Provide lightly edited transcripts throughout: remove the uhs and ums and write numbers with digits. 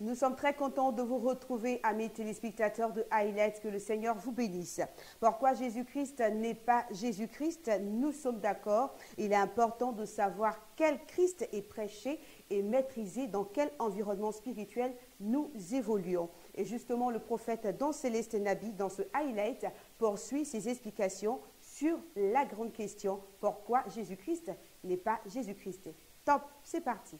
Nous sommes très contents de vous retrouver, amis téléspectateurs de Highlight. Que le Seigneur vous bénisse. Pourquoi Jésus-Christ n'est pas Jésus-Christ? Nous sommes d'accord. Il est important de savoir quel Christ est prêché et maîtrisé, dans quel environnement spirituel nous évoluons. Et justement, le prophète Don Céleste Nabi, dans ce Highlight, poursuit ses explications sur la grande question: pourquoi Jésus-Christ n'est pas Jésus-Christ? Top, c'est parti.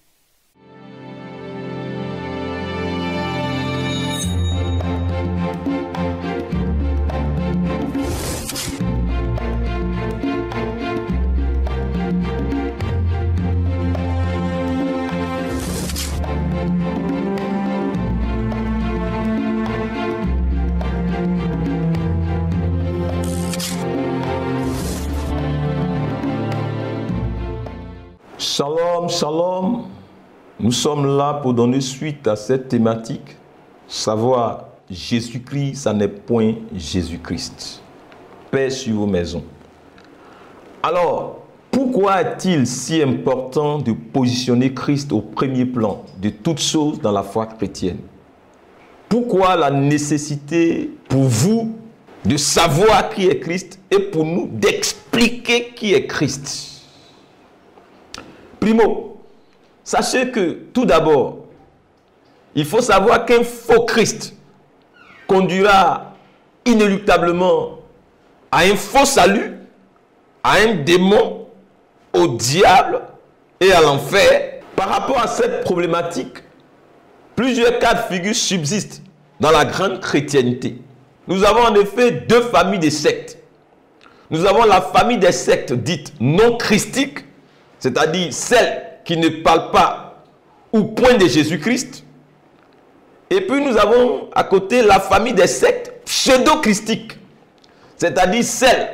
Shalom, shalom. Nous sommes là pour donner suite à cette thématique. Savoir Jésus-Christ, ça n'est point Jésus-Christ. Paix sur vos maisons. Alors, pourquoi est-il si important de positionner Christ au premier plan de toutes choses dans la foi chrétienne? Pourquoi la nécessité pour vous de savoir qui est Christ et pour nous d'expliquer qui est Christ? Primo, sachez que tout d'abord, il faut savoir qu'un faux Christ conduira inéluctablement à un faux salut, à un démon, au diable et à l'enfer. Par rapport à cette problématique, plusieurs cas de figure subsistent dans la grande chrétienté. Nous avons en effet deux familles de sectes. Nous avons la famille des sectes dites non christiques, c'est-à-dire celles qui ne parlent pas ou point de Jésus-Christ. Et puis nous avons à côté la famille des sectes pseudo-christiques, c'est-à-dire celles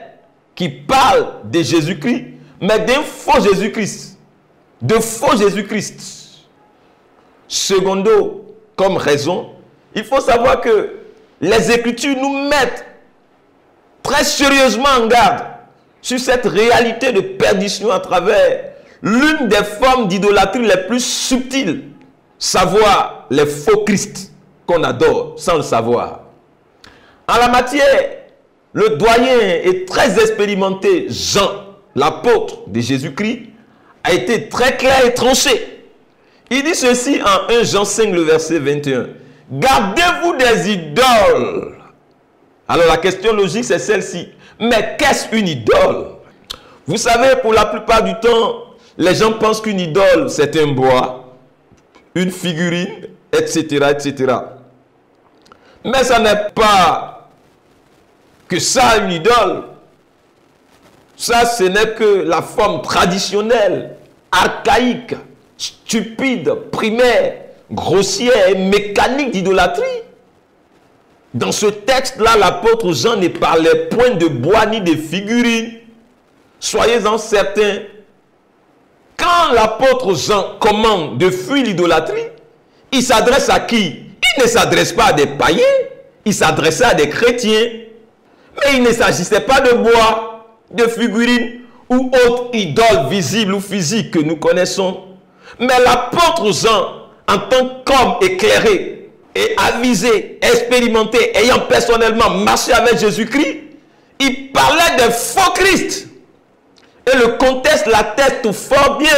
qui parlent de Jésus-Christ, mais d'un faux Jésus-Christ, de faux Jésus-Christ. Secondo, comme raison, il faut savoir que les Écritures nous mettent très sérieusement en garde sur cette réalité de perdition à travers l'une des formes d'idolâtrie les plus subtiles, savoir les faux Christ qu'on adore sans le savoir. En la matière, le doyen et très expérimenté Jean, l'apôtre de Jésus-Christ, a été très clair et tranché. Il dit ceci en 1 Jean 5, le verset 21. « Gardez-vous des idoles ». Alors la question logique, c'est celle-ci. Mais qu'est-ce une idole? Vous savez, pour la plupart du temps, les gens pensent qu'une idole, c'est un bois, une figurine, etc., etc. Mais ça n'est pas que ça, une idole. Ça, ce n'est que la forme traditionnelle, archaïque, stupide, primaire, grossière et mécanique d'idolâtrie. Dans ce texte-là, l'apôtre Jean ne parlait point de bois ni de figurines. Soyez-en certains. Quand l'apôtre Jean commande de fuir l'idolâtrie, il s'adresse à qui? Il ne s'adresse pas à des païens, il s'adressait à des chrétiens. Mais il ne s'agissait pas de bois, de figurines ou autres idoles visibles ou physiques que nous connaissons. Mais l'apôtre Jean, en tant qu'homme éclairé et avisé, expérimenté, ayant personnellement marché avec Jésus-Christ, il parlait de faux Christ. Et le contexte l'atteste fort bien.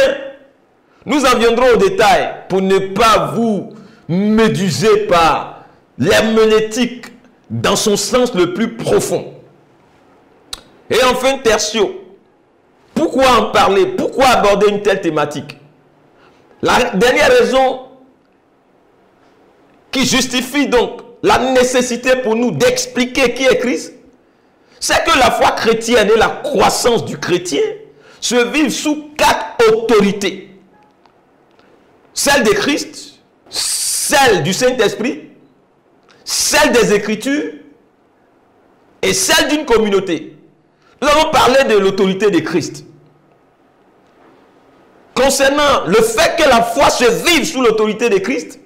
Nous en viendrons au détail pour ne pas vous méduser par l'herméneutique dans son sens le plus profond. Et enfin, tertio, pourquoi en parler? Pourquoi aborder une telle thématique? La dernière raison qui justifie donc la nécessité pour nous d'expliquer qui est Christ, c'est que la foi chrétienne et la croissance du chrétien se vivent sous 4 autorités. Celle de Christ, celle du Saint-Esprit, celle des Écritures et celle d'une communauté. Nous avons parlé de l'autorité de Christ. Concernant le fait que la foi se vive sous l'autorité de Christ,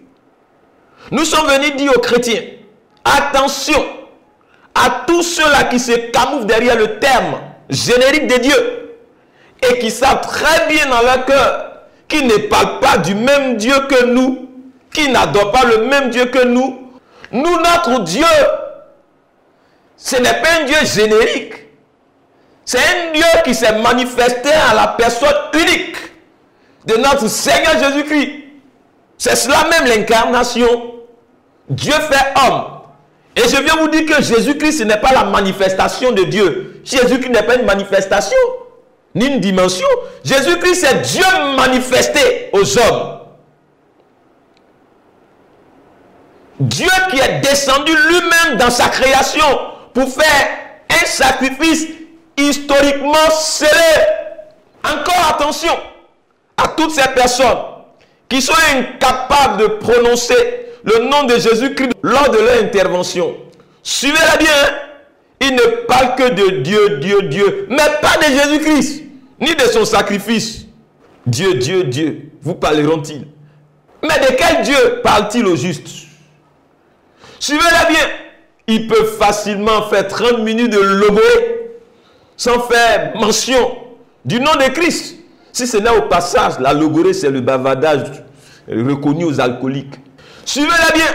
nous sommes venus dire aux chrétiens, attention à tous ceux-là qui se camouflent derrière le terme générique de Dieu et qui savent très bien dans leur cœur qu'ils ne parlent pas du même Dieu que nous, qui n'adorent pas le même Dieu que nous. Nous, notre Dieu, ce n'est pas un Dieu générique. C'est un Dieu qui s'est manifesté à la personne unique de notre Seigneur Jésus-Christ. C'est cela même l'incarnation. Dieu fait homme. Et je viens vous dire que Jésus-Christ, ce n'est pas la manifestation de Dieu. Jésus-Christ n'est pas une manifestation, ni une dimension. Jésus-Christ, c'est Dieu manifesté aux hommes. Dieu qui est descendu lui-même dans sa création pour faire un sacrifice historiquement scellé. Encore attention à toutes ces personnes qui sont incapables de prononcer le nom de Jésus-Christ lors de leur intervention. Suivez-la bien. Ils ne parlent que de Dieu, Dieu, Dieu, mais pas de Jésus-Christ, ni de son sacrifice. Dieu, Dieu, Dieu, vous parleront-ils? Mais de quel Dieu parle-t-il au juste? Suivez-la bien. Ils peuvent facilement faire 30 minutes de logorée sans faire mention du nom de Christ. Si ce n'est au passage, la logorée, c'est le bavardage reconnu aux alcooliques. Suivez-la bien.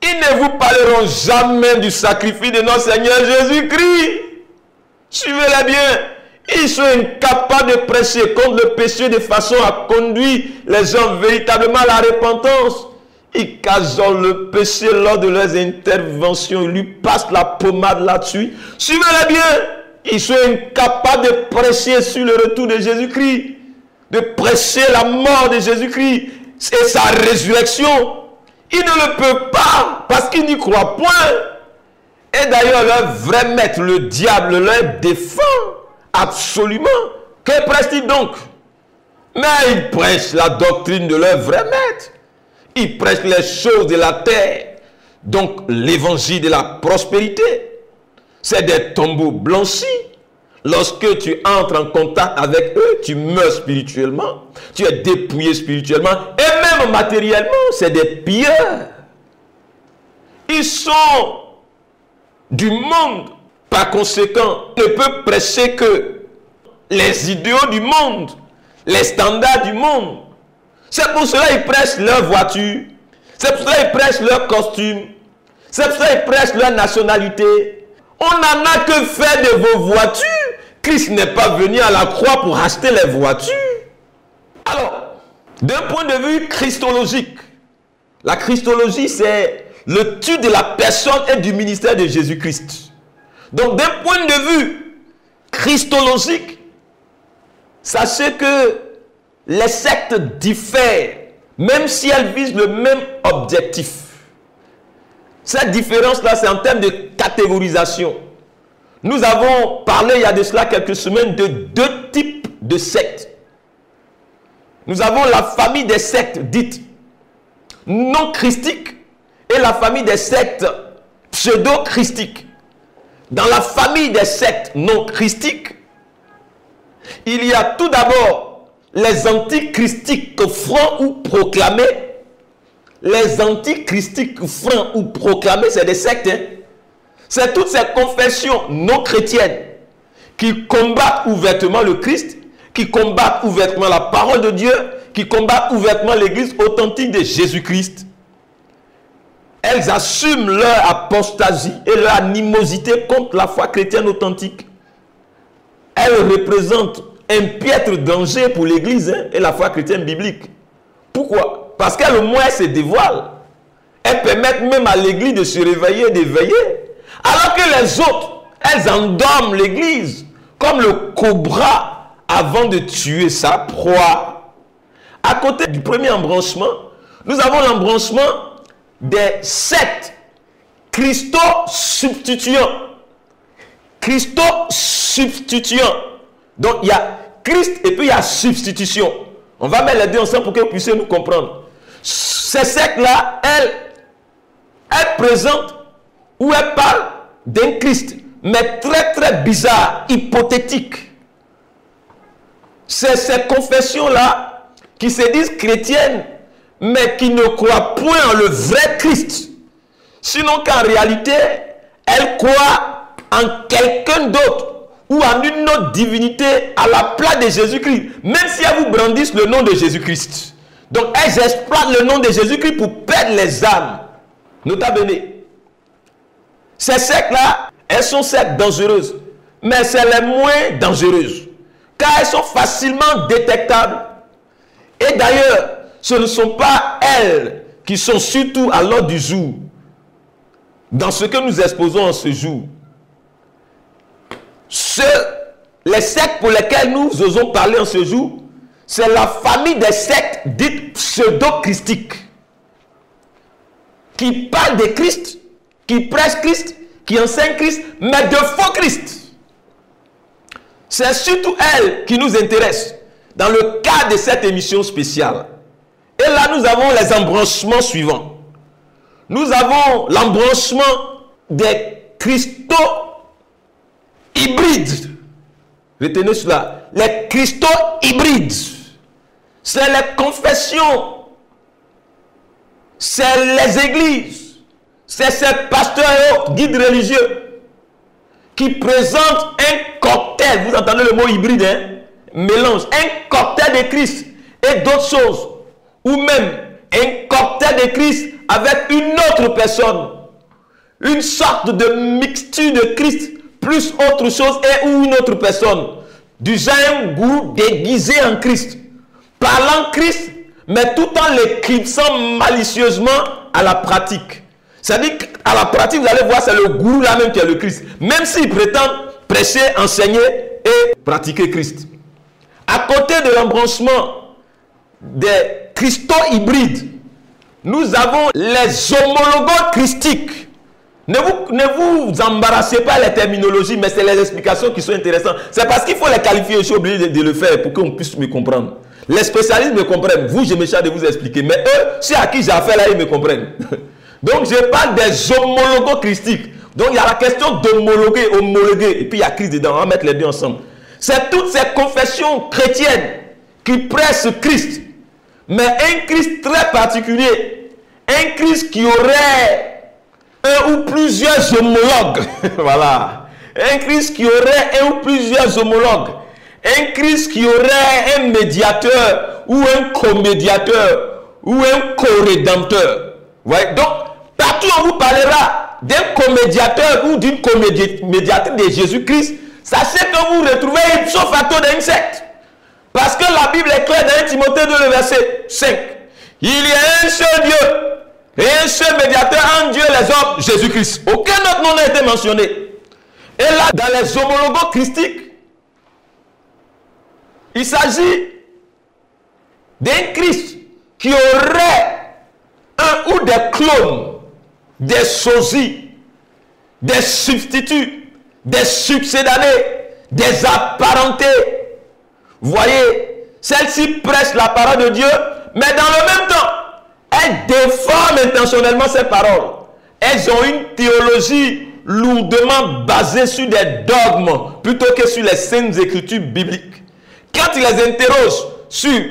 Ils ne vous parleront jamais du sacrifice de notre Seigneur Jésus-Christ. Suivez-la bien. Ils sont incapables de prêcher contre le péché de façon à conduire les gens véritablement à la repentance. Ils cajolent le péché lors de leurs interventions. Ils lui passent la pommade là-dessus. Suivez-la bien. Ils sont incapables de prêcher sur le retour de Jésus-Christ. De prêcher la mort de Jésus-Christ et sa résurrection. Ils ne le peuvent pas parce qu'ils n'y croient point. Et d'ailleurs, leur vrai maître, le diable, leur défend absolument. Que prêchent-ils donc? Mais ils prêchent la doctrine de leur vrai maître. Ils prêchent les choses de la terre. Donc, l'évangile de la prospérité, c'est des tombeaux blanchis. Lorsque tu entres en contact avec eux, tu meurs spirituellement. Tu es dépouillé spirituellement. Et même matériellement, c'est des pilleurs. Ils sont du monde. Par conséquent, ils ne peuvent prêcher que les idéaux du monde, les standards du monde. C'est pour cela qu'ils prêchent leur voiture. C'est pour cela qu'ils prêchent leur costume. C'est pour cela qu'ils prêchent leur nationalité. On n'en a que faire de vos voitures. Christ n'est pas venu à la croix pour acheter les voitures. Alors, d'un point de vue christologique, la christologie, c'est l'étude de la personne et du ministère de Jésus-Christ. Donc, d'un point de vue christologique, sachez que les sectes diffèrent, même si elles visent le même objectif. Cette différence-là, c'est en termes de catégorisation. Nous avons parlé il y a de cela quelques semaines de deux types de sectes. Nous avons la famille des sectes dites non christiques et la famille des sectes pseudo-christiques. Dans la famille des sectes non christiques, il y a tout d'abord les antichristiques francs ou proclamés. Les antichristiques francs ou proclamés, c'est des sectes. C'est toutes ces confessions non chrétiennes qui combattent ouvertement le Christ, qui combattent ouvertement la parole de Dieu, qui combattent ouvertement l'église authentique de Jésus-Christ. Elles assument leur apostasie et leur animosité contre la foi chrétienne authentique. Elles représentent un piètre danger pour l'église et la foi chrétienne biblique. Pourquoi? Parce qu'elles au moins se dévoilent. Elles permettent même à l'église de se réveiller et d'éveiller. Alors que les autres, elles endorment l'église comme le cobra avant de tuer sa proie. À côté du premier embranchement, nous avons l'embranchement des sectes Christo-substituants. Christo-substituants. Donc il y a Christ et puis il y a substitution. On va mettre les deux ensemble pour que vous puissiez nous comprendre. Ces sectes-là, elles présentent où elle parle d'un Christ, mais très très bizarre, hypothétique. C'est ces confessions-là qui se disent chrétiennes, mais qui ne croient point en le vrai Christ. Sinon qu'en réalité, elles croient en quelqu'un d'autre ou en une autre divinité à la place de Jésus-Christ, même si elles vous brandissent le nom de Jésus-Christ. Donc elles exploitent le nom de Jésus-Christ pour perdre les âmes. Nota bene. Ces sectes-là, elles sont certes dangereuses, mais c'est les moins dangereuses, car elles sont facilement détectables. Et d'ailleurs, ce ne sont pas elles qui sont surtout à l'ordre du jour, dans ce que nous exposons en ce jour. Les sectes pour lesquelles nous osons parler en ce jour, c'est la famille des sectes dites pseudo-christiques, qui parlent de Christ, qui prêchent Christ, qui enseignent Christ, mais de faux Christ. C'est surtout elles qui nous intéressent dans le cadre de cette émission spéciale. Et là, nous avons les embranchements suivants. Nous avons l'embranchement des Christos hybrides. Retenez cela. Les Christos hybrides. C'est les confessions. C'est les églises. C'est ces pasteurs et autres guides religieux qui présentent un cocktail. Vous entendez le mot hybride, hein? Mélange. Un cocktail de Christ et d'autres choses. Ou même un cocktail de Christ avec une autre personne. Une sorte de mixture de Christ plus autre chose et ou une autre personne. Du genre un goût déguisé en Christ. Parlant Christ, mais tout en l'éclipsant malicieusement à la pratique. C'est-à-dire qu'à la pratique, vous allez voir, c'est le gourou là même qui est le Christ. Même s'il prétend prêcher, enseigner et pratiquer Christ. À côté de l'embranchement des Christos hybrides, nous avons les homologos christiques. Ne vous embarrassez pas les terminologies, mais c'est les explications qui sont intéressantes. C'est parce qu'il faut les qualifier, je suis obligé de le faire pour qu'on puisse me comprendre. Les spécialistes me comprennent, vous, je me charge de vous expliquer, mais eux, ceux à qui j'ai affaire là, ils me comprennent. Donc, je parle des homologos christiques. Donc, il y a la question d'homologuer, homologuer, et puis il y a Christ dedans, on va mettre les deux ensemble. C'est toutes ces confessions chrétiennes qui prêchent Christ, mais un Christ très particulier, un Christ qui aurait un ou plusieurs homologues. Voilà. Un Christ qui aurait un ou plusieurs homologues. Un Christ qui aurait un médiateur ou un comédiateur ou un co-rédempteur. Ouais. Donc, partout on vous parlera d'un comédiateur ou d'une médiatrice de Jésus-Christ, sachez que vous retrouvez ipso facto d'un secte. Parce que la Bible est claire dans 1 Timothée 2, le verset 5. Il y a un seul Dieu et un seul médiateur entre Dieu et les hommes, Jésus-Christ. Aucun autre nom n'a été mentionné. Et là, dans les homologos christiques, il s'agit d'un Christ qui aurait un ou des clones, des sosies, des substituts, des succédanés, des apparentés. Vous voyez, celle-ci prêche la parole de Dieu, mais dans le même temps, elles déforment intentionnellement ces paroles. Elles ont une théologie lourdement basée sur des dogmes plutôt que sur les saintes écritures bibliques. Quand ils les interrogent sur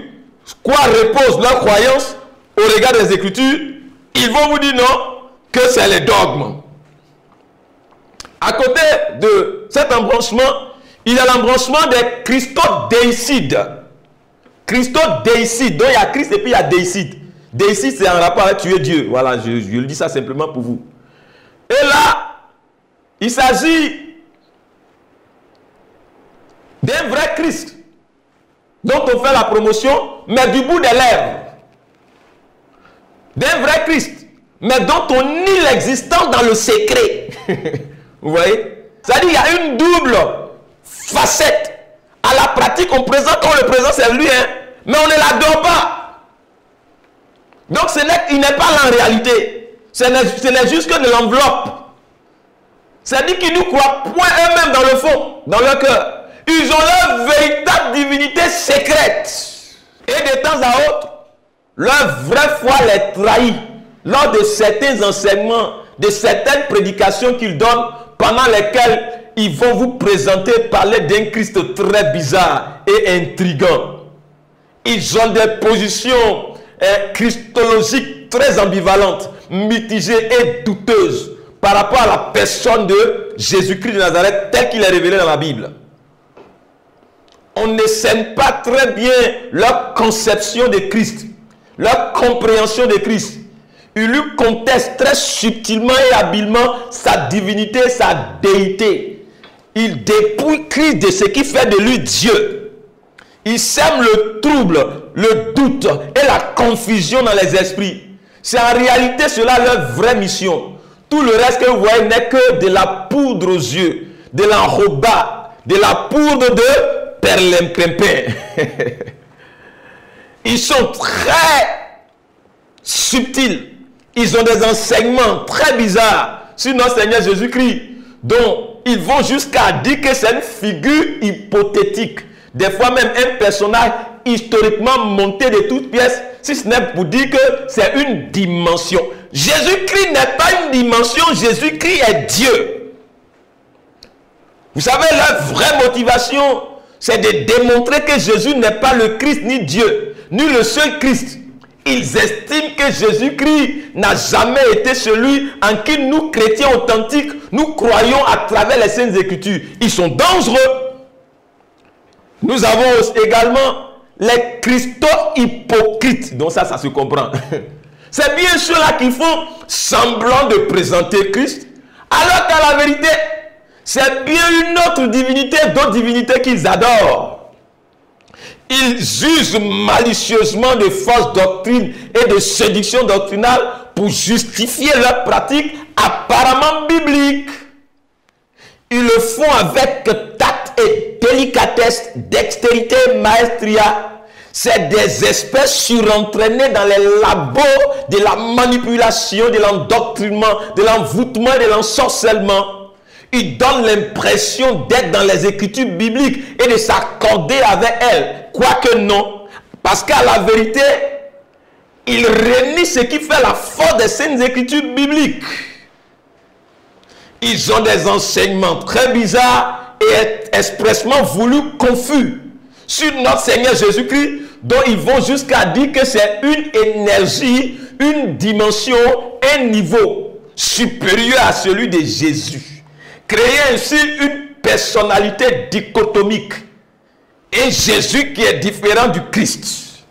quoi repose leur croyance au regard des Écritures, ils vont vous dire non, que c'est les dogmes. À côté de cet embranchement, il y a l'embranchement des christodéicides. Christodéicides, donc il y a Christ et puis il y a déicide. Déicide, c'est en rapport avec tuer Dieu. Voilà, je le dis ça simplement pour vous. Et là, il s'agit d'un vrai Christ dont on fait la promotion, mais du bout des lèvres. D'un vrai Christ, mais dont on nie l'existence dans le secret. Vous voyez? C'est-à-dire qu'il y a une double facette. À la pratique, on présente, on le présente, c'est lui, hein, mais on ne l'adore pas. Donc, il n'est pas là en réalité. Ce n'est juste que de l'enveloppe. C'est-à-dire qu'ils ne croient point eux-mêmes dans le fond, dans leur cœur. Ils ont leur véritable divinité secrète. Et de temps à autre, leur vraie foi les trahit lors de certains enseignements, de certaines prédications qu'ils donnent, pendant lesquelles ils vont vous présenter, parler d'un Christ très bizarre et intriguant. Ils ont des positions christologiques très ambivalentes, mitigées et douteuses par rapport à la personne de Jésus-Christ de Nazareth tel qu'il est révélé dans la Bible. On ne sème pas très bien leur conception de Christ. leur compréhension de Christ, il lui conteste très subtilement et habilement sa divinité, sa déité. Il dépouille Christ de ce qui fait de lui Dieu. Il sème le trouble, le doute et la confusion dans les esprits. C'est en réalité cela leur vraie mission. Tout le reste que vous voyez n'est que de la poudre aux yeux, de l'enroba, de la poudre de perlimpinpin. Ils sont très subtils. Ils ont des enseignements très bizarres sur notre Seigneur Jésus-Christ, dont ils vont jusqu'à dire que c'est une figure hypothétique. Des fois même un personnage historiquement monté de toutes pièces, si ce n'est pour dire que c'est une dimension. Jésus-Christ n'est pas une dimension, Jésus-Christ est Dieu. Vous savez, leur vraie motivation, c'est de démontrer que Jésus n'est pas le Christ ni Dieu, ni le seul Christ. Ils estiment que Jésus-Christ n'a jamais été celui en qui nous, chrétiens authentiques, nous croyons à travers les Saintes Écritures. Ils sont dangereux. Nous avons également les Christo-hypocrites. Donc ça se comprend. C'est bien ceux-là qui font semblant de présenter Christ, alors qu'à la vérité, c'est bien une autre divinité, d'autres divinités qu'ils adorent. Ils usent malicieusement de fausses doctrines et de séduction doctrinale pour justifier leurs pratiques apparemment bibliques. Ils le font avec tact et délicatesse, dextérité, maestria. C'est des espèces surentraînées dans les labos de la manipulation, de l'endoctrinement, de l'envoûtement et de l'ensorcellement. Ils donnent l'impression d'être dans les écritures bibliques et de s'accorder avec elles. Quoique non. Parce qu'à la vérité, ils renient ce qui fait la force des saintes écritures bibliques. Ils ont des enseignements très bizarres et expressement voulus confus sur notre Seigneur Jésus-Christ, dont ils vont jusqu'à dire que c'est une énergie, une dimension, un niveau supérieur à celui de Jésus. Créer ainsi une personnalité dichotomique. Et Jésus qui est différent du Christ.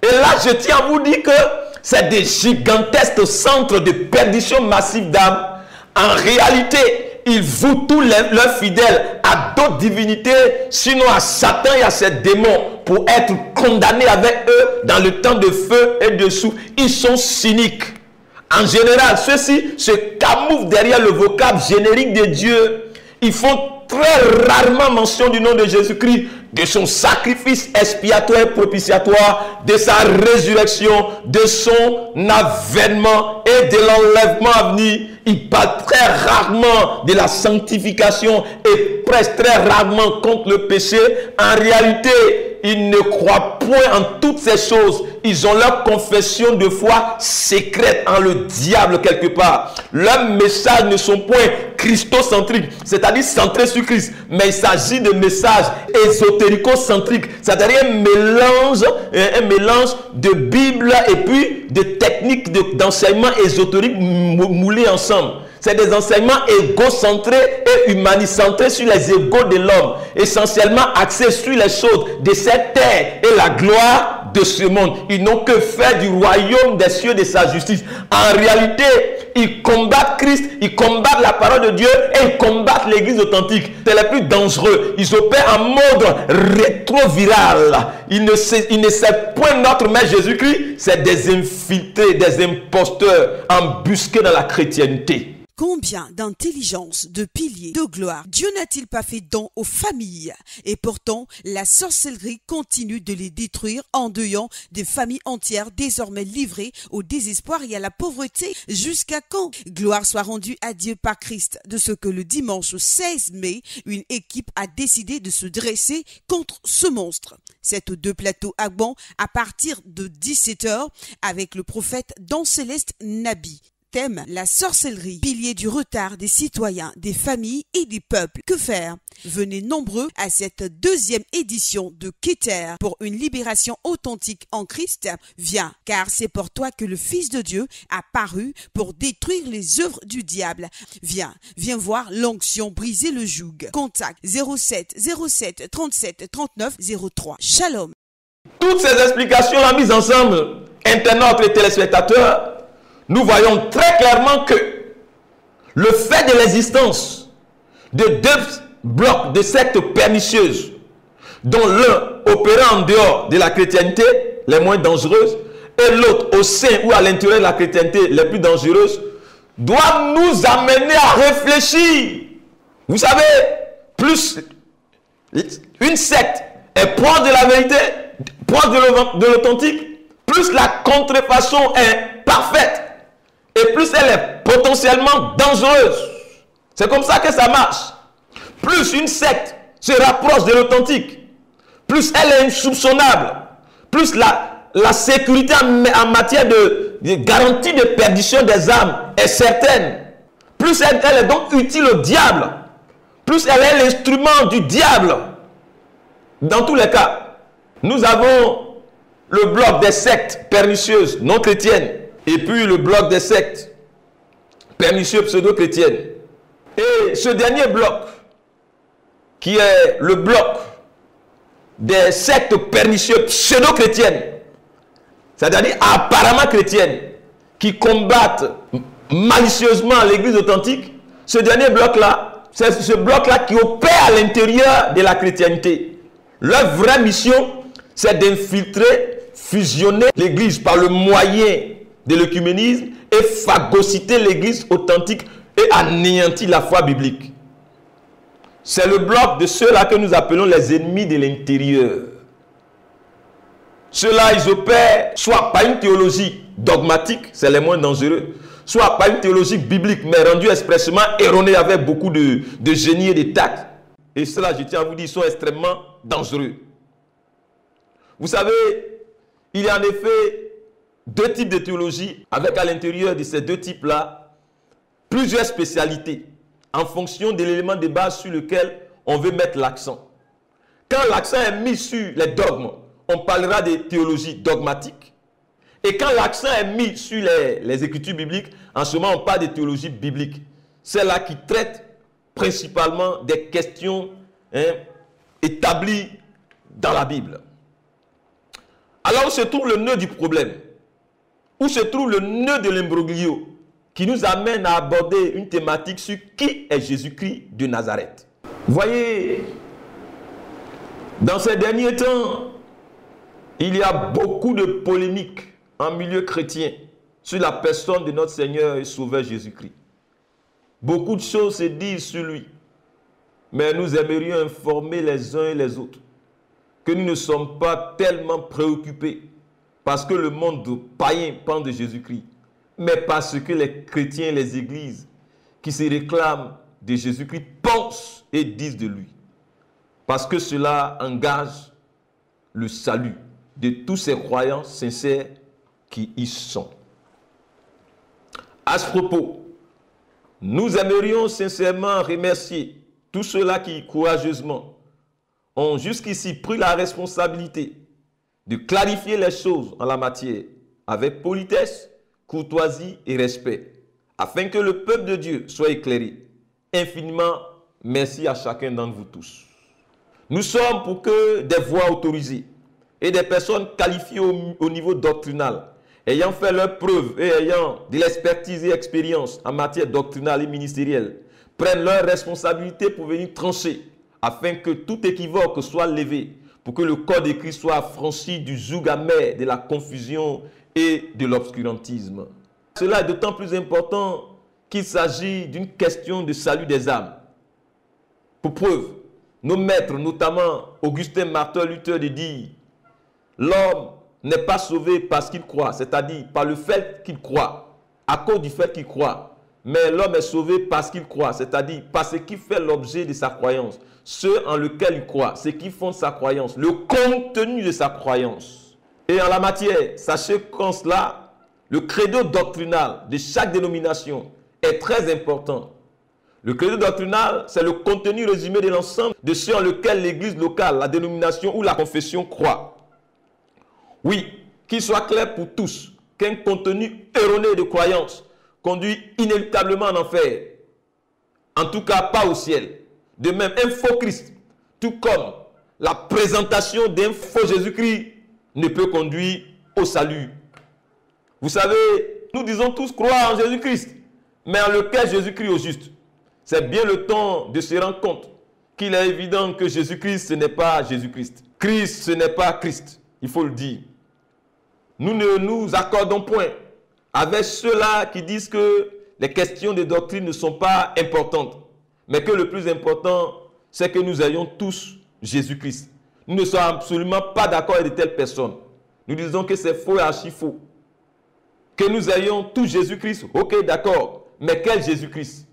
Et là, je tiens à vous dire que c'est des gigantesques centres de perdition massive d'âmes. En réalité, ils vouent tous leurs fidèles à d'autres divinités, sinon à Satan et à ses démons, pour être condamnés avec eux dans le temps de feu et de souffle. Ils sont cyniques. En général, ceux-ci se camouflent derrière le vocable générique de Dieu. Ils font très rarement mention du nom de Jésus-Christ, de son sacrifice expiatoire et propitiatoire, de sa résurrection, de son avènement et de l'enlèvement à venir. Il parle très rarement de la sanctification et presse très rarement contre le péché. En réalité, ils ne croient point en toutes ces choses. Ils ont leur confession de foi secrète en le diable quelque part. Leurs messages ne sont point christocentriques, c'est-à-dire centrés sur Christ, mais il s'agit de messages ésotérico-centriques, c'est-à-dire un mélange de Bible et puis de techniques d'enseignement ésotérique moulés ensemble. C'est des enseignements égocentrés et humanicentrés sur les égos de l'homme, essentiellement axés sur les choses de cette terre et la gloire de ce monde. Ils n'ont que faire du royaume des cieux de sa justice. En réalité, ils combattent Christ, ils combattent la parole de Dieu et ils combattent l'église authentique. C'est les plus dangereux. Ils opèrent en mode rétroviral. Ils ne savent point notre Maître Jésus-Christ. C'est des infiltrés, des imposteurs embusqués dans la chrétienté. Combien d'intelligence, de piliers, de gloire Dieu n'a-t-il pas fait don aux familles? Et pourtant, la sorcellerie continue de les détruire, endeuillant des familles entières désormais livrées au désespoir et à la pauvreté. Jusqu'à quand? Gloire soit rendue à Dieu par Christ, de ce que le dimanche 16 mai, une équipe a décidé de se dresser contre ce monstre. C'est aux 2 plateaux Agban à partir de 17h avec le prophète Dan Céleste Nabi. Thème, la sorcellerie, pilier du retard des citoyens, des familles et des peuples. Que faire? Venez nombreux à cette 2e édition de Keter pour une libération authentique en Christ. Viens, car c'est pour toi que le Fils de Dieu a paru pour détruire les œuvres du diable. Viens voir l'onction briser le joug. Contact 07 37 39 03. Shalom. Toutes ces explications-là mises ensemble, internautes et téléspectateurs, nous voyons très clairement que le fait de l'existence de deux blocs de sectes pernicieuses, dont l'un opérant en dehors de la chrétienté, les moins dangereuses, et l'autre au sein ou à l'intérieur de la chrétienté, les plus dangereuses, doit nous amener à réfléchir. Vous savez, plus une secte est proche de la vérité, proche de l'authentique, plus la contrefaçon est parfaite et plus elle est potentiellement dangereuse. C'est comme ça que ça marche. Plus une secte se rapproche de l'authentique, plus elle est insoupçonnable, plus la sécurité en matière de garantie de perdition des âmes est certaine, plus elle est donc utile au diable, plus elle est l'instrument du diable. Dans tous les cas, nous avons le bloc des sectes pernicieuses non chrétiennes et puis le bloc des sectes pernicieuses pseudo-chrétiennes. Et ce dernier bloc, qui est le bloc des sectes pernicieuses pseudo-chrétiennes, c'est-à-dire apparemment chrétiennes, qui combattent malicieusement l'église authentique, ce dernier bloc-là, c'est ce bloc-là qui opère à l'intérieur de la chrétienté. Leur vraie mission, c'est d'infiltrer, fusionner l'église par le moyen de l'œcuménisme et phagocyter l'église authentique et anéantir la foi biblique. C'est le bloc de ceux-là que nous appelons les ennemis de l'intérieur. Ceux-là, ils opèrent soit par une théologie dogmatique, c'est les moins dangereux, soit par une théologie biblique, mais rendue expressément erronée avec beaucoup de génie et de tact. Et cela, je tiens à vous dire, ils sont extrêmement dangereux. Vous savez, il y a en effet deux types de théologie, avec à l'intérieur de ces deux types-là, plusieurs spécialités, en fonction de l'élément de base sur lequel on veut mettre l'accent. Quand l'accent est mis sur les dogmes, on parlera de théologie dogmatique. Et quand l'accent est mis sur les écritures bibliques, en ce moment, on parle de théologie biblique. C'est là qui traite principalement des questions établies dans la Bible. Alors, où se trouve le nœud du problème? Où se trouve le nœud de l'imbroglio qui nous amène à aborder une thématique sur qui est Jésus-Christ de Nazareth? Voyez, dans ces derniers temps, il y a beaucoup de polémiques en milieu chrétien sur la personne de notre Seigneur et Sauveur Jésus-Christ. Beaucoup de choses se disent sur lui, mais nous aimerions informer les uns et les autres que nous ne sommes pas tellement préoccupés parce que le monde païen parle de Jésus-Christ, mais parce que les chrétiens et les églises qui se réclament de Jésus-Christ pensent et disent de lui. Parce que cela engage le salut de tous ces croyants sincères qui y sont. À ce propos, nous aimerions sincèrement remercier tous ceux-là qui, courageusement, ont jusqu'ici pris la responsabilité de clarifier les choses en la matière avec politesse, courtoisie et respect, afin que le peuple de Dieu soit éclairé. Infiniment merci à chacun d'entre vous tous. Nous sommes pour que des voix autorisées et des personnes qualifiées au niveau doctrinal, ayant fait leurs preuves et ayant de l'expertise et expérience en matière doctrinale et ministérielle, prennent leurs responsabilités pour venir trancher, afin que tout équivoque soit levé, pour que le corps de Christ soit affranchi du joug amer de la confusion et de l'obscurantisme. Cela est d'autant plus important qu'il s'agit d'une question de salut des âmes. Pour preuve, nos maîtres, notamment Augustin Martin Luther, de dire « L'homme n'est pas sauvé parce qu'il croit, c'est-à-dire par le fait qu'il croit, à cause du fait qu'il croit. Mais l'homme est sauvé parce qu'il croit, c'est-à-dire par ce qui fait l'objet de sa croyance, ce en lequel il croit, ce qui fonde sa croyance, le contenu de sa croyance. » Et en la matière, sachez qu'en cela, le credo doctrinal de chaque dénomination est très important. Le credo doctrinal, c'est le contenu résumé de l'ensemble de ce en lequel l'église locale, la dénomination ou la confession croit. Oui, qu'il soit clair pour tous qu'un contenu erroné de croyance conduit inéluctablement en enfer. En tout cas, pas au ciel. De même, un faux Christ, tout comme la présentation d'un faux Jésus-Christ, ne peut conduire au salut Vous savez, nous disons tous croire en Jésus-Christ, mais en lequel Jésus-Christ au juste. C'est bien le temps de se rendre compte qu'il est évident que Jésus-Christ, ce n'est pas Jésus-Christ. Christ, ce n'est pas Christ. Il faut le dire. Nous ne nous accordons point avec ceux-là qui disent que les questions de doctrine ne sont pas importantes, mais que le plus important, c'est que nous ayons tous Jésus-Christ. Nous ne sommes absolument pas d'accord avec de telles personnes. Nous disons que c'est faux et archi faux. Que nous ayons tous Jésus-Christ, ok, d'accord, mais quel Jésus-Christ?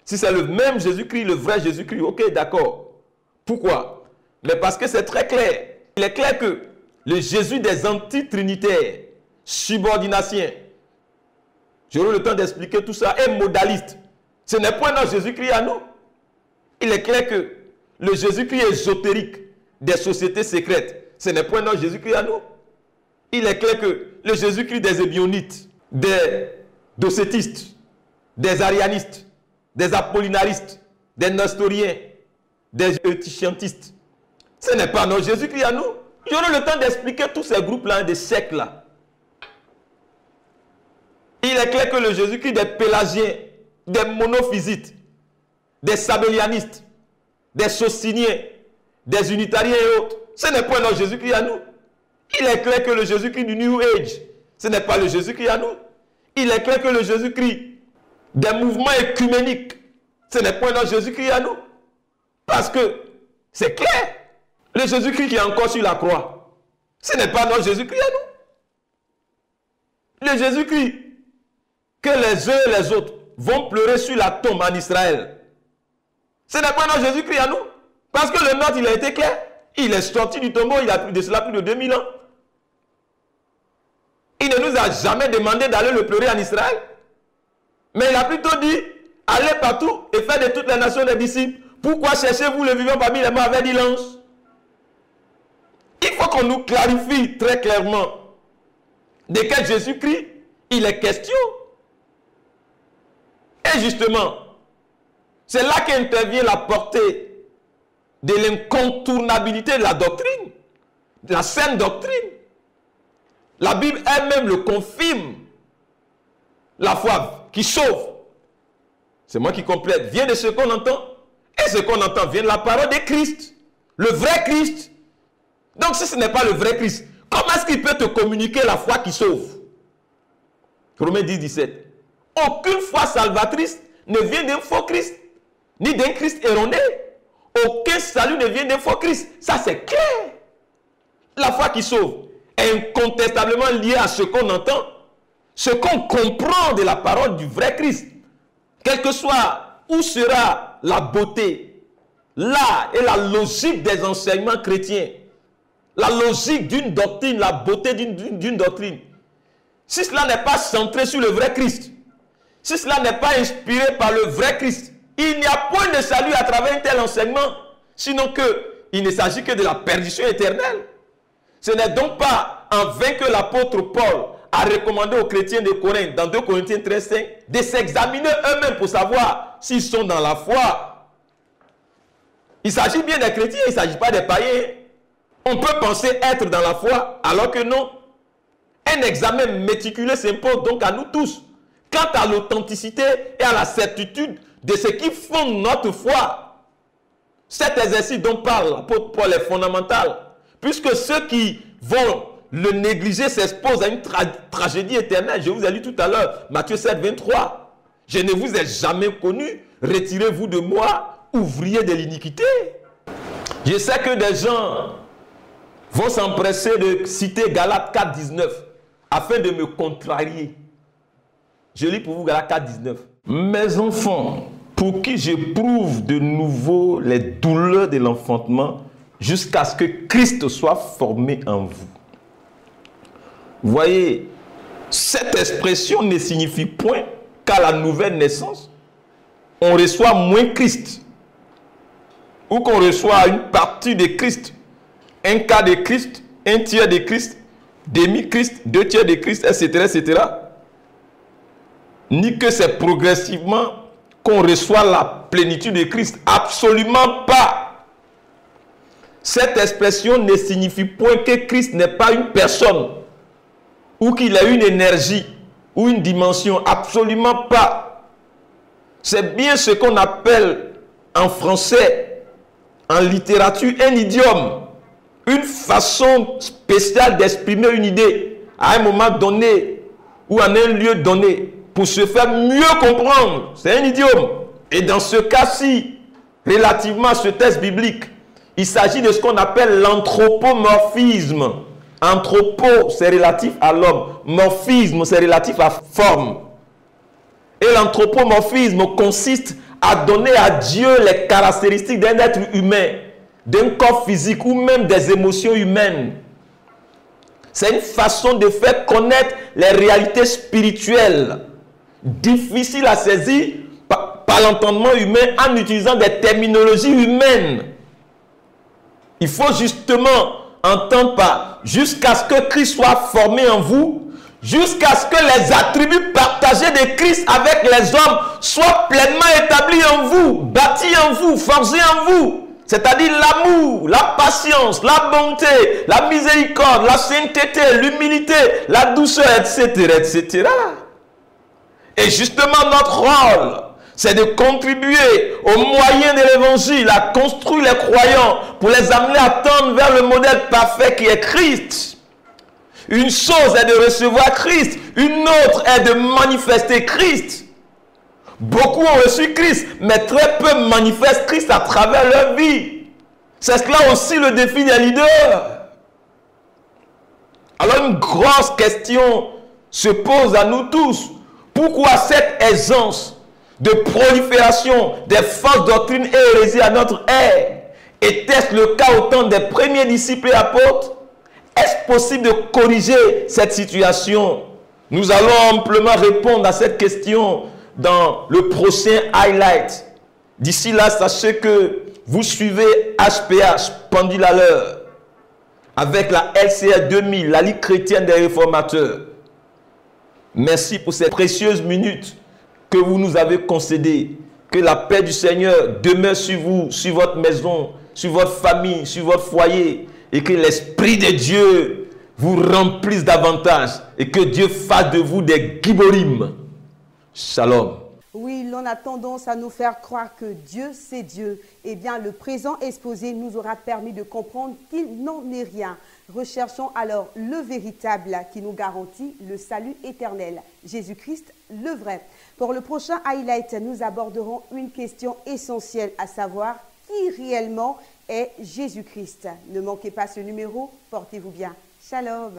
Si c'est le même Jésus-Christ, le vrai Jésus-Christ, ok, d'accord. Pourquoi? Mais parce que c'est très clair. Il est clair que le Jésus des anti-trinitaires, subordinaciens, j'aurai le temps d'expliquer tout ça, est modaliste. Ce n'est point dans Jésus-Christ à nous. Il est clair que le Jésus-Christ ésotérique des sociétés secrètes, ce n'est point dans Jésus-Christ à nous. Il est clair que le Jésus-Christ des ébionites, des docétistes, des arianistes, des apollinaristes, des nestoriens, des eutychiantistes, ce n'est pas dans Jésus-Christ à nous. J'aurai le temps d'expliquer tous ces groupes-là, des sectes-là. Il est clair que le Jésus-Christ des pélagiens, des monophysites, des sabellianistes, des sociniens, des unitariens et autres, ce n'est pas dans Jésus-Christ à nous. Il est clair que le Jésus-Christ du New Age, ce n'est pas le Jésus-Christ à nous. Il est clair que le Jésus-Christ des mouvements écuméniques, ce n'est pas dans Jésus-Christ à nous. Parce que c'est clair. Le Jésus-Christ qui est encore sur la croix, ce n'est pas dans Jésus-Christ à nous. Le Jésus-Christ que les uns et les autres vont pleurer sur la tombe en Israël, ce n'est pas dans Jésus-Christ à nous. Parce que le nôtre, il a été clair. Il est sorti du tombeau, il a de cela plus de 2000 ans. Il ne nous a jamais demandé d'aller le pleurer en Israël. Mais il a plutôt dit, allez partout et faites de toutes les nations des disciples. Pourquoi cherchez-vous le vivant parmi les morts, avait dit l'ange? Il faut qu'on nous clarifie très clairement de quel Jésus-Christ il est question. Et justement, c'est là qu'intervient la portée de l'incontournabilité de la doctrine, de la saine doctrine. La Bible elle-même le confirme. La foi qui sauve, c'est moi qui complète, vient de ce qu'on entend. Et ce qu'on entend vient de la parole de Christ, le vrai Christ. Donc si ce n'est pas le vrai Christ, comment est-ce qu'il peut te communiquer la foi qui sauve? Romains 10, 17. Aucune foi salvatrice ne vient d'un faux Christ, ni d'un Christ erroné. Aucun salut ne vient d'un faux Christ. Ça c'est clair. La foi qui sauve est incontestablement liée à ce qu'on entend, ce qu'on comprend de la parole du vrai Christ. Quel que soit où sera la beauté, là est la logique des enseignements chrétiens. La logique d'une doctrine, la beauté d'une doctrine. Si cela n'est pas centré sur le vrai Christ, si cela n'est pas inspiré par le vrai Christ, il n'y a point de salut à travers un tel enseignement, sinon qu'il ne s'agit que de la perdition éternelle. Ce n'est donc pas en vain que l'apôtre Paul a recommandé aux chrétiens de Corinthe, dans 2 Corinthiens 13:5, de s'examiner eux-mêmes pour savoir s'ils sont dans la foi. Il s'agit bien des chrétiens, il ne s'agit pas des païens. On peut penser être dans la foi, alors que non. Un examen méticuleux s'impose donc à nous tous, quant à l'authenticité et à la certitude de ce qui fonde notre foi. Cet exercice dont parle l'apôtre Paul est fondamental, puisque ceux qui vont le négliger s'exposent à une tragédie éternelle. Je vous ai lu tout à l'heure, Matthieu 7, 23. Je ne vous ai jamais connu, retirez-vous de moi, ouvriers de l'iniquité. Je sais que des gens vont s'empresser de citer Galates 4, 19, afin de me contrarier. Je lis pour vous Galates 4, 19. Mes enfants, pour qui j'éprouve de nouveau les douleurs de l'enfantement, jusqu'à ce que Christ soit formé en vous. Vous voyez, cette expression ne signifie point qu'à la nouvelle naissance, on reçoit moins Christ, ou qu'on reçoit une partie de Christ, un quart de Christ, un tiers de Christ, demi-Christ, 2 tiers de Christ, etc., etc. Ni que c'est progressivement qu'on reçoit la plénitude de Christ. Absolument pas. Cette expression ne signifie point que Christ n'est pas une personne. ou qu'il a une énergie ou une dimension. Absolument pas. C'est bien ce qu'on appelle en français, en littérature, un idiome. Une façon spéciale d'exprimer une idée à un moment donné ou en un lieu donné pour se faire mieux comprendre. C'est un idiome. Et dans ce cas-ci, relativement à ce texte biblique, il s'agit de ce qu'on appelle l'anthropomorphisme. Anthropo, c'est relatif à l'homme. Morphisme, c'est relatif à forme. Et l'anthropomorphisme consiste à donner à Dieu les caractéristiques d'un être humain, d'un corps physique ou même des émotions humaines. C'est une façon de faire connaître les réalités spirituelles, difficiles à saisir par l'entendement humain en utilisant des terminologies humaines. Il faut justement entendre par jusqu'à ce que Christ soit formé en vous, jusqu'à ce que les attributs partagés de Christ avec les hommes soient pleinement établis en vous, bâtis en vous, forgés en vous. C'est-à-dire l'amour, la patience, la bonté, la miséricorde, la sainteté, l'humilité, la douceur, etc., etc. Et justement, notre rôle, c'est de contribuer au moyen de l'évangile à construire les croyants pour les amener à tendre vers le modèle parfait qui est Christ. Une chose est de recevoir Christ, une autre est de manifester Christ. Beaucoup ont reçu Christ, mais très peu manifestent Christ à travers leur vie. C'est cela aussi le défi des leaders. Alors une grosse question se pose à nous tous. Pourquoi cette aisance de prolifération des fausses doctrines et hérésies à notre ère? Était-ce le cas au temps des premiers disciples et apôtres? Est-ce possible de corriger cette situation? Nous allons amplement répondre à cette question dans le prochain highlight. D'ici là, sachez que vous suivez HPH, Pendule à l'heure, avec la LCR 2000, la Ligue chrétienne des réformateurs. Merci pour ces précieuses minutes que vous nous avez concédées. Que la paix du Seigneur demeure sur vous, sur votre maison, sur votre famille, sur votre foyer. Et que l'Esprit de Dieu vous remplisse davantage. Et que Dieu fasse de vous des giborim. Shalom. Oui, l'on a tendance à nous faire croire que Dieu, c'est Dieu. Eh bien, le présent exposé nous aura permis de comprendre qu'il n'en est rien. Recherchons alors le véritable qui nous garantit le salut éternel. Jésus-Christ, le vrai. Pour le prochain highlight, nous aborderons une question essentielle, à savoir qui réellement est Jésus-Christ. Ne manquez pas ce numéro, portez-vous bien. Shalom.